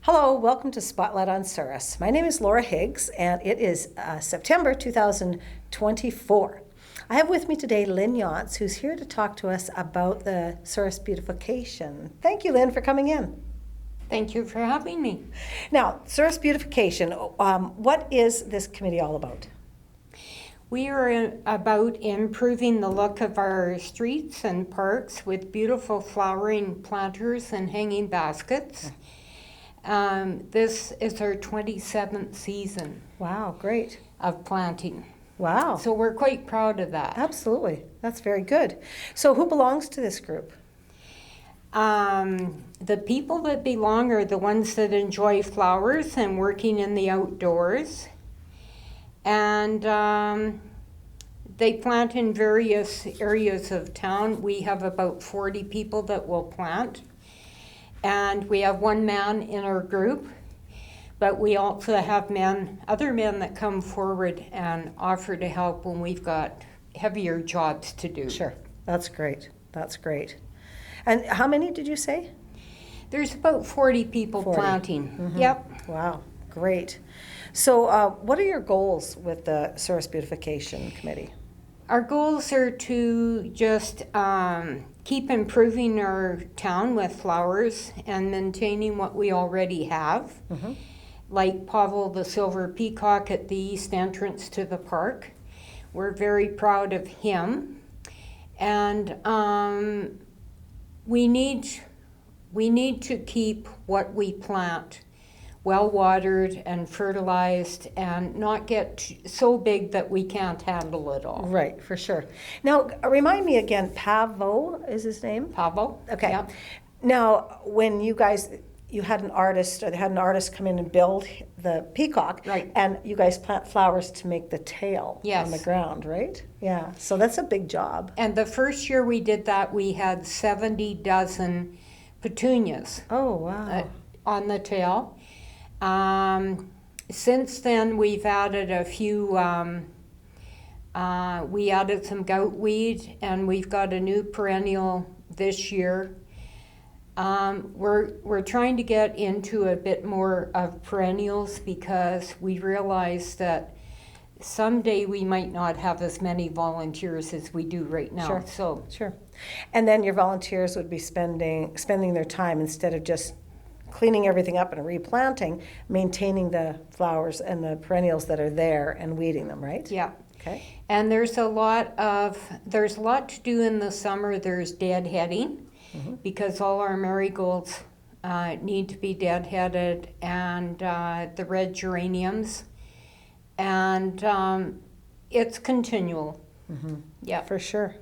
Hello, welcome to Spotlight on Souris. My name is Laura Higgs, and it is September 2024. I have with me today Lynn Janz, who's here to talk to us about the Souris Beautification. Thank you, Lynn, for coming in. Thank you for having me. Now, Souris Beautification, what is this committee all about? We are about improving the look of our streets and parks with beautiful flowering planters and hanging baskets. This is our 27th season. Wow, great. Of planting. Wow. So we're quite proud of that. Absolutely. That's very good. So who belongs to this group? The people that belong are the ones that enjoy flowers and working in the outdoors. And they plant in various areas of town. We have about 40 people that will plant. And we have one man in our group, but we also have other men that come forward and offer to help when we've got heavier jobs to do. Sure, that's great. That's great. And how many did you say? There's about 40 people 40. planting. Mm-hmm. Yep. Wow, great. So what are your goals with the Souris Beautification Committee? Our goals are to just keep improving our town with flowers and maintaining what we already have. Mm-hmm. Like Pavel the silver peacock at the east entrance to the park. We're very proud of him. And we need to keep what we plant well watered and fertilized and not get so big that we can't handle it all. Right, for sure. Now, remind me again, Pavel is his name? Pavel. Okay. Yeah. Now, when you had an artist, or they had an artist come in and build the peacock, right, and you guys plant flowers to make the tail yes, on the ground, right? Yeah, so that's a big job. And the first year we did that, we had 70 dozen petunias. Oh, wow. On the tail. Since then, we've added a few, we added some goutweed, and we've got a new perennial this year. We're trying to get into a bit more of perennials because we realize that someday we might not have as many volunteers as we do right now. Sure. Sure. And then your volunteers would be spending their time, instead of just cleaning everything up and replanting, maintaining the flowers and the perennials that are there and weeding them, right? Yeah. Okay. And there's a lot to do in the summer. There's deadheading, mm-hmm, because all our marigolds need to be deadheaded, and the red geraniums, and it's continual. Mm-hmm. Yeah, for sure.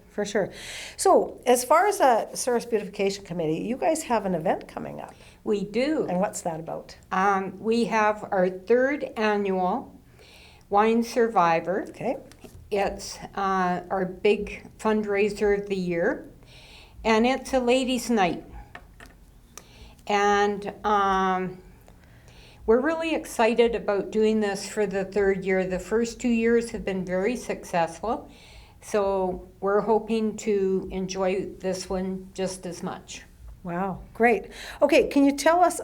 So, as far as the Souris Beautification Committee, you guys have an event coming up. We do. And what's that about? We have our 3rd annual Wine Survivor. Okay. It's our big fundraiser of the year, and it's a ladies' night. And we're really excited about doing this for the 3rd year. The first 2 years have been very successful, so we're hoping to enjoy this one just as much. Wow, great. Okay, can you tell us,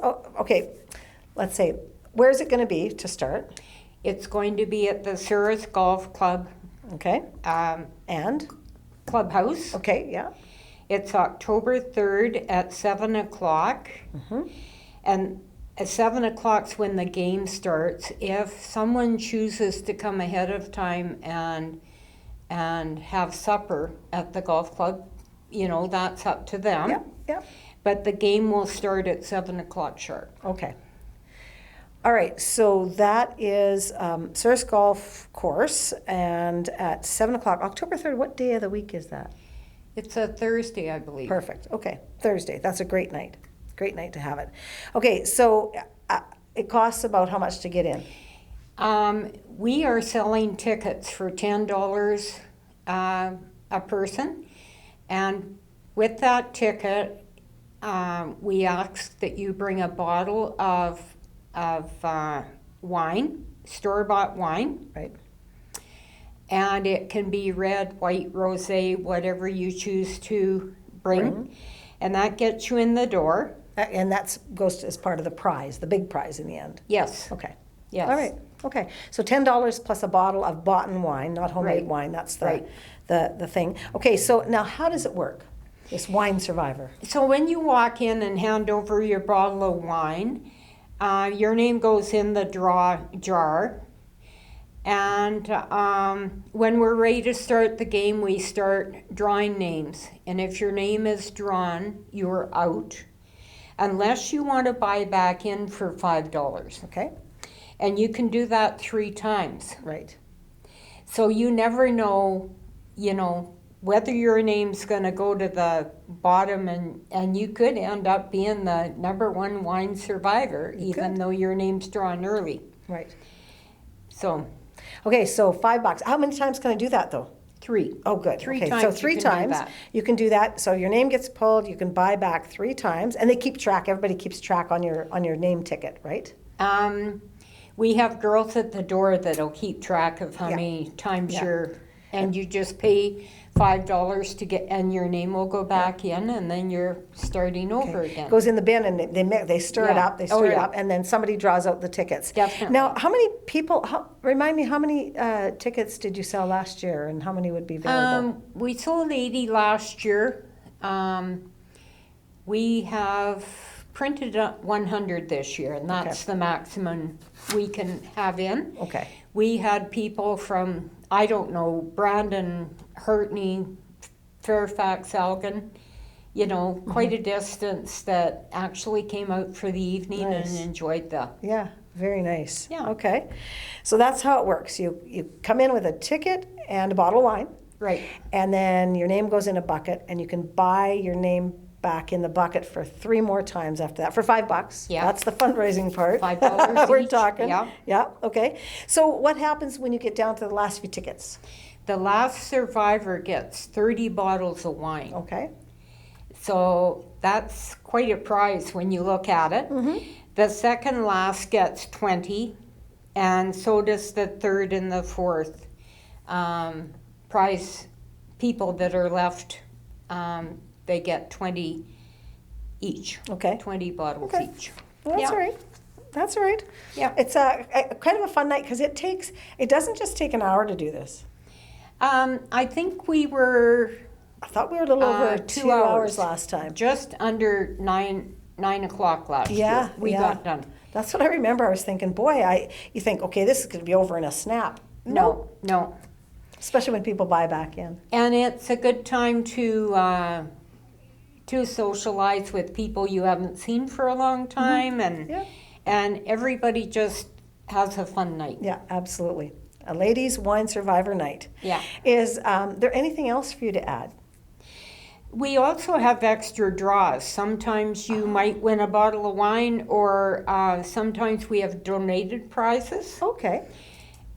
let's say, where is it going to be to start? It's going to be at the Souris Golf Club. Okay, and? Clubhouse. Okay, yeah. It's October 3rd at 7 o'clock. Mm-hmm. And at 7 o'clock's when the game starts. If someone chooses to come ahead of time and have supper at the golf club, that's up to them. Yeah. But the game will start at 7 o'clock sharp. Okay. All right, so that is Souris Golf Course, and at 7 o'clock, October 3rd, what day of the week is that? It's a Thursday, I believe. Perfect. Okay, Thursday. That's a great night. Great night to have it. Okay, so it costs about how much to get in? We are selling tickets for $10 a person, and with that ticket, we ask that you bring a bottle of wine, store-bought wine. Right. And it can be red, white, rosé, whatever you choose to bring. And that gets you in the door. And that's goes as part of the prize, the big prize in the end. Yes. Okay. Yes. All right. Okay. So $10 plus a bottle of bought-in wine, not homemade Right. wine. That's the, Right. the thing. Okay. So now, how does it work? This wine survivor. So when you walk in and hand over your bottle of wine, your name goes in the draw jar. And when we're ready to start the game, we start drawing names. And if your name is drawn, you're out, unless you want to buy back in for $5. Okay. And you can do that 3 times. Right. So you never know, whether your name's going to go to the bottom, and you could end up being the #1 wine survivor, even though your name's drawn early. Right. So Okay. So $5. How many times can I do that though? 3. Oh, good. 3 okay. times. So 3 you can do times that. you can do that. So your name gets pulled. You can buy back 3 times, and they keep track. Everybody keeps track on your name ticket, right? We have girls at the door that'll keep track of how Yeah. many times Yeah. and you just pay $5 to get, and your name will go back in, and then you're starting over again. Goes in the bin, and they stir it Yeah. up. They Oh, stir it yeah. up, and then somebody draws out the tickets. Definitely. Now, how many people? Remind me, how many tickets did you sell last year, and how many would be available? We sold 80 last year. We have printed up 100 this year, and that's the maximum we can have in. Okay. We had people from, I don't know, Brandon, Hurtney, Fairfax, Elgin, quite a distance that actually came out for the evening Nice. and enjoyed the. Yeah. Very nice. Yeah. Okay. So that's how it works. You come in with a ticket and a bottle of wine. Right. And then your name goes in a bucket, and you can buy your name back in the bucket for 3 more times after that for $5. Yeah. That's the fundraising part. $5 We're each. talking. Yeah. Yeah. Okay. So what happens when you get down to the last few tickets? The last survivor gets 30 bottles of wine. Okay. So that's quite a prize when you look at it. Mm-hmm. The second last gets 20, and so does the third and the fourth prize. People that are left, they get 20 each. Okay. 20 bottles Okay. each. Well, that's Yeah. all right. That's all right. Yeah. It's a kind of a fun night because it doesn't just take an hour to do this. I think we were I thought we were a little over 2 hours last time. just under 9 o'clock last Yeah, year. We yeah. got done. That's what I remember. I was thinking, boy, you think, okay, this is going to be over in a snap. No. Especially when people buy back in. And it's a good time to socialize with people you haven't seen for a long time, Yeah. and everybody just has a fun night. Yeah, absolutely. A ladies' wine survivor night. Yeah. Is there anything else for you to add? We also have extra draws. Sometimes you might win a bottle of wine, or sometimes we have donated prizes. Okay.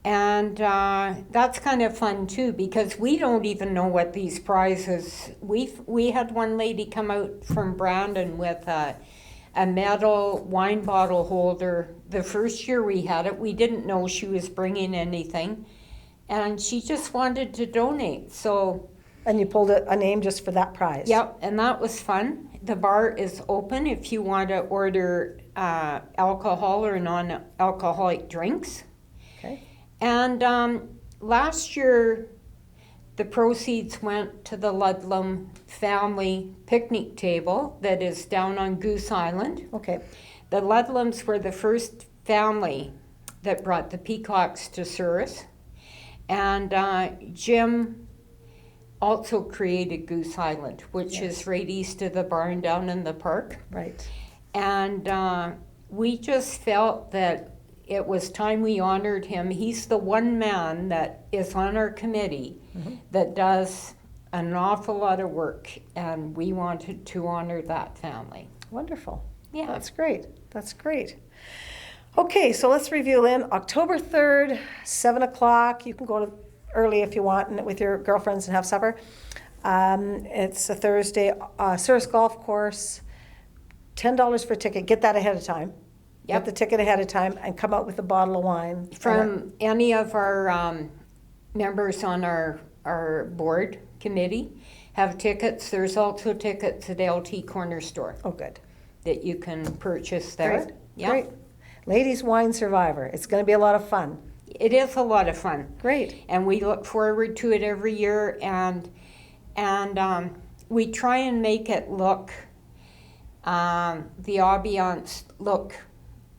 And that's kind of fun too, because we don't even know what these prizes. We had one lady come out from Brandon with a metal wine bottle holder. The first year we had it, we didn't know she was bringing anything, and she just wanted to donate. So, And you pulled a name just for that prize. yep, and that was fun. The bar is open if you want to order alcohol or non-alcoholic drinks. Okay. And last year, the proceeds went to the Ludlam family picnic table that is down on Goose Island. Okay. The Ludlams were the first family that brought the peacocks to Souris. And Jim also created Goose Island, which is right east of the barn down in the park. Right. And we just felt that it was time we honored him. He's the one man that is on our committee that does an awful lot of work, and we wanted to honor that family. Wonderful. Yeah. That's great. That's great. Okay, so let's review, Lynn. October 3rd, 7 o'clock. You can go to early if you want and with your girlfriends and have supper. It's a Thursday. Souris Golf Course, $10 for a ticket. Get that ahead of time. Yep. Get the ticket ahead of time and come out with a bottle of wine. From any of our members on our board committee have tickets. There's also tickets at LT Corner Store. Oh, good. that you can purchase there. Great. Great. Ladies Wine Survivor. It's going to be a lot of fun. It is a lot of fun. Great. And we look forward to it every year, and we try and make it look, the ambiance look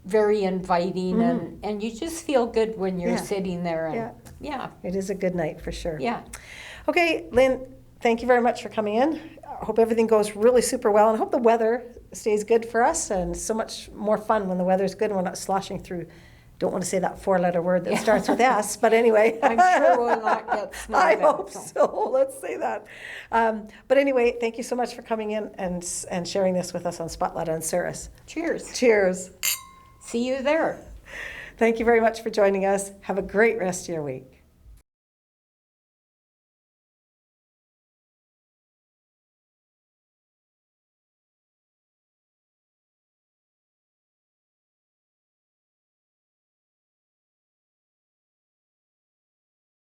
very inviting, and you just feel good when you're sitting there. And, yeah. It is a good night for sure. Yeah. Okay, Lynn, thank you very much for coming in. I hope everything goes really super well, and I hope the weather stays good for us, and so much more fun when the weather's good and we're not sloshing through. Don't want to say that four-letter word that starts with S, but anyway. I'm sure we'll not get snowed I in, hope so. Let's say that. But anyway, thank you so much for coming in and sharing this with us on Spotlight on Cirrus. Cheers. Cheers. See you there. Thank you very much for joining us. Have a great rest of your week.